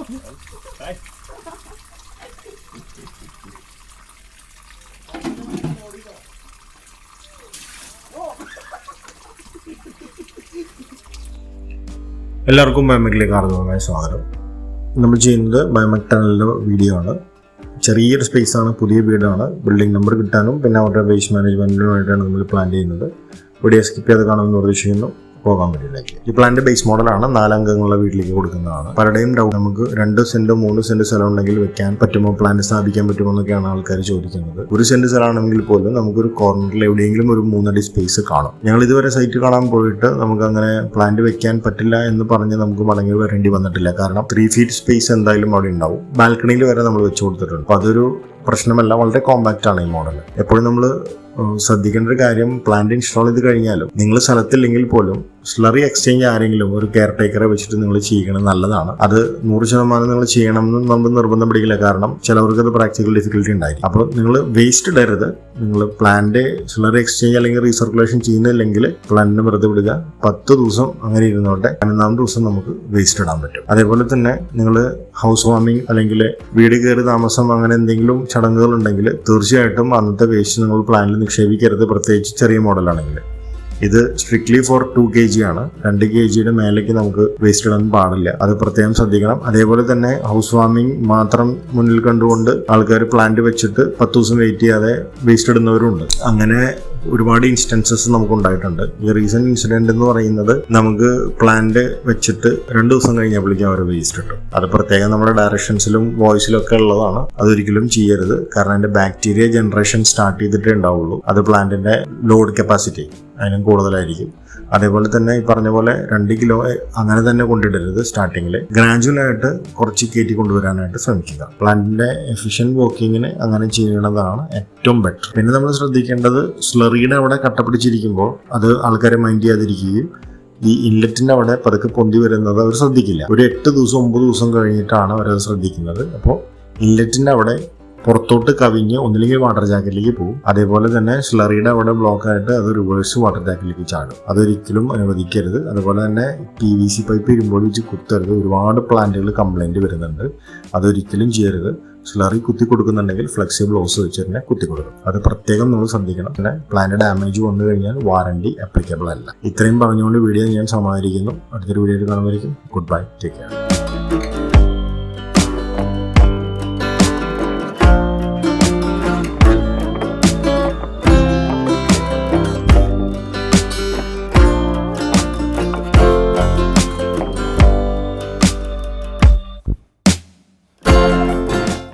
എല്ലാവർക്കും ബയോമെക്കിലേക്ക് ആർദ്രമായ സ്വാഗതം. നമ്മൾ ചെയ്യുന്നത് ബയോമെക് 10L വീഡിയോ ആണ്. ചെറിയൊരു സ്പേസാണ്, പുതിയ വീടാണ്. ബിൽഡിംഗ് നമ്പർ കിട്ടാനും പിന്നെ അവരുടെ വേസ്റ്റ് മാനേജ്മെൻറ്റിനുമായിട്ടാണ് നമ്മൾ പ്ലാൻ ചെയ്യുന്നത്. വീഡിയോ സ്കിപ്പ് ചെയ്ത് കാണുമെന്ന് പ്രതീക്ഷിക്കുന്നു. പോകാൻ പറ്റില്ലേക്ക്. ഈ പ്ലാന്റെ ബേസ് മോഡലാണ് 4 അംഗങ്ങളുള്ള വീട്ടിലേക്ക് കൊടുക്കുന്നതാണ്. പലരുടെയും ഡൗട്ട്, നമുക്ക് 2 സെന്റ് 3 സെന്റ് സ്ഥലം ഉണ്ടെങ്കിൽ വെക്കാൻ പറ്റുമോ, പ്ലാന്റ് സ്ഥാപിക്കാൻ പറ്റുമോ എന്നൊക്കെയാണ് ആൾക്കാർ ചോദിക്കുന്നത്. 1 സെന്റ് സ്ഥലമാണെങ്കിൽ പോലും നമുക്കൊരു കോർണറിൽ എവിടെയെങ്കിലും ഒരു 3 അടി സ്പേസ് കാണും. ഞങ്ങൾ ഇതുവരെ സൈറ്റ് കാണാൻ പോയിട്ട് നമുക്ക് അങ്ങനെ പ്ലാന്റ് വെക്കാൻ പറ്റില്ല എന്ന് പറഞ്ഞ് നമുക്ക് മടങ്ങി വരേണ്ടി വന്നിട്ടില്ല. കാരണം 3 feet സ്പേസ് എന്തായാലും അവിടെ ഉണ്ടാവും. ബാൽക്കണിയിൽ വരെ നമ്മൾ വെച്ച് കൊടുത്തിട്ടുണ്ട്. അപ്പോൾ അതൊരു പ്രശ്നമല്ല, വളരെ കോമ്പാക്റ്റ് ആണ് ഈ മോഡൽ. എപ്പോഴും നമ്മൾ ശ്രദ്ധിക്കേണ്ട ഒരു കാര്യം, പ്ലാന്റ് ഇൻസ്റ്റാൾ ചെയ്ത് കഴിഞ്ഞാലും നിങ്ങൾ സ്ഥലത്തില്ലെങ്കിൽ പോലും സ്ലറി എക്സ്ചേഞ്ച് ആരെങ്കിലും ഒരു കെയർ ടേക്കറെ വെച്ചിട്ട് നിങ്ങൾ ചെയ്യണം, നല്ലതാണ്. അത് 100% നിങ്ങൾ ചെയ്യണമെന്ന് നമ്മൾ നിർബന്ധം പിടിക്കില്ല. കാരണം ചിലവർക്ക് അത് പ്രാക്ടിക്കൽ ഡിഫിക്കൽട്ടി ഉണ്ടായിരിക്കും. അപ്പോൾ നിങ്ങൾ വേസ്റ്റ് ഇടരുത്. നിങ്ങൾ പ്ലാന്റ് സ്ലറി എക്സ്ചേഞ്ച് അല്ലെങ്കിൽ റീസർക്കുലേഷൻ ചെയ്യുന്നില്ലെങ്കിൽ പ്ലാന്റിനെ വെറുതെ വിടുക. 10 ദിവസം അങ്ങനെ ഇരുന്നോട്ടെ. 11ാം ദിവസം നമുക്ക് വേസ്റ്റ് ഇടാൻ പറ്റും. അതേപോലെ തന്നെ നിങ്ങൾ ഹൗസ് വാമിംഗ് അല്ലെങ്കിൽ വീട് കയറി താമസം അങ്ങനെ എന്തെങ്കിലും ചടങ്ങുകൾ ഉണ്ടെങ്കിൽ തീർച്ചയായിട്ടും അന്നത്തെ വേസ്റ്റ് നിങ്ങൾ പ്ലാന്റിൽ നിക്ഷേപിക്കരുത്, പ്രത്യേകിച്ച് ചെറിയ മോഡലാണെങ്കിൽ. ഇത് സ്ട്രിക്ട്ലി ഫോർ 2 kg ആണ്. 2 kgയുടെ മേലേക്ക് നമുക്ക് വേസ്റ്റ് ഇടാൻ പാടില്ല. അത് പ്രത്യേകം ശ്രദ്ധിക്കണം. അതേപോലെ തന്നെ ഹൗസ് വാമിംഗ് മാത്രം മുന്നിൽ കണ്ടുകൊണ്ട് ആൾക്കാർ പ്ലാന്റ് വെച്ചിട്ട് 10 ദിവസം വെയിറ്റ് ചെയ്യാതെ വേസ്റ്റ് ഇടുന്നവരുണ്ട്. അങ്ങനെ ഒരുപാട് ഇൻസ്റ്റൻസസ് നമുക്ക് ഉണ്ടായിട്ടുണ്ട്. ഈ റീസെന്റ് ഇൻസിഡന്റ് എന്ന് പറയുന്നത്, നമുക്ക് പ്ലാന്റ് വെച്ചിട്ട് 2 ദിവസം കഴിഞ്ഞപ്പോഴേക്കും അവർ വേസ്റ്റ് ഇട്ടു. അത് പ്രത്യേകം നമ്മുടെ ഡയറക്ഷൻസിലും വോയിസിലും ഒക്കെ ഉള്ളതാണ്. അതൊരിക്കലും ചെയ്യരുത്. കാരണം അതിന്റെ ബാക്ടീരിയ ജനറേഷൻ സ്റ്റാർട്ട് ചെയ്തിട്ടേ ഉണ്ടാവുള്ളൂ. അത് പ്ലാന്റിന്റെ ലോഡ് കപ്പാസിറ്റി അതിനും കൂടുതലായിരിക്കും. അതേപോലെ തന്നെ ഈ പറഞ്ഞ പോലെ 2 കിലോ അങ്ങനെ തന്നെ കൊണ്ടിടരുത്. സ്റ്റാർട്ടിങ്ങിൽ ഗ്രാജുവലായിട്ട് കുറച്ച് കയറ്റി കൊണ്ടുവരാനായിട്ട് ശ്രമിക്കുക. പ്ലാന്റിന്റെ എഫിഷ്യന്റ് വർക്കിങ്ങിന് അങ്ങനെ ചെയ്യണതാണ് ഏറ്റവും ബെറ്റർ. പിന്നെ നമ്മൾ ശ്രദ്ധിക്കേണ്ടത്, സ്ലറിയുടെ അവിടെ കട്ട പിടിച്ചിരിക്കുമ്പോൾ അത് ആൾക്കാരെ മൈൻഡ് ചെയ്യാതിരിക്കുകയും ഈ ഇൻലെറ്റിന്റെ അവിടെ പതുക്കെ പൊന്തി വരുന്നത് അവർ ശ്രദ്ധിക്കില്ല. ഒരു 8 ദിവസം 9 ദിവസം കഴിഞ്ഞിട്ടാണ് അവരത് ശ്രദ്ധിക്കുന്നത്. അപ്പോൾ ഇൻലെറ്റിന്റെ അവിടെ പുറത്തോട്ട് കവിഞ്ഞ് ഒന്നില്ലെങ്കിൽ വാട്ടർ ജാക്കറ്റിലേക്ക് പോകും. അതേപോലെ തന്നെ സ്ലറിയുടെ അവിടെ ബ്ലോക്ക് ആയിട്ട് അത് റിവേഴ്സ് വാട്ടർ ജാക്കറ്റിലേക്ക് ചാടും. അതൊരിക്കലും അനുവദിക്കരുത്. അതുപോലെ തന്നെ PVC പൈപ്പ് ഇരുമ്പോഴി വെച്ച് കുത്തരുത്. ഒരുപാട് പ്ലാന്റുകൾ കംപ്ലൈൻറ്റ് വരുന്നുണ്ട്. അതൊരിക്കലും ചെയ്യരുത്. സ്ലറി കുത്തി കൊടുക്കുന്നുണ്ടെങ്കിൽ ഫ്ലെക്സിബിൾ ഓസ് വെച്ച് തന്നെ കുത്തി കൊടുക്കും. അത് പ്രത്യേകം നമ്മൾ ശ്രദ്ധിക്കണം. പിന്നെ പ്ലാന്റ് ഡാമേജ് വന്നു കഴിഞ്ഞാൽ വാറണ്ടി അപ്ലിക്കബിൾ അല്ല. ഇത്രയും പറഞ്ഞുകൊണ്ട് വീഡിയോ ഞാൻ സമാഹരിക്കുന്നു. അടുത്തൊരു വീഡിയോയിൽ കാണുമായിരിക്കും. Good bye, take care.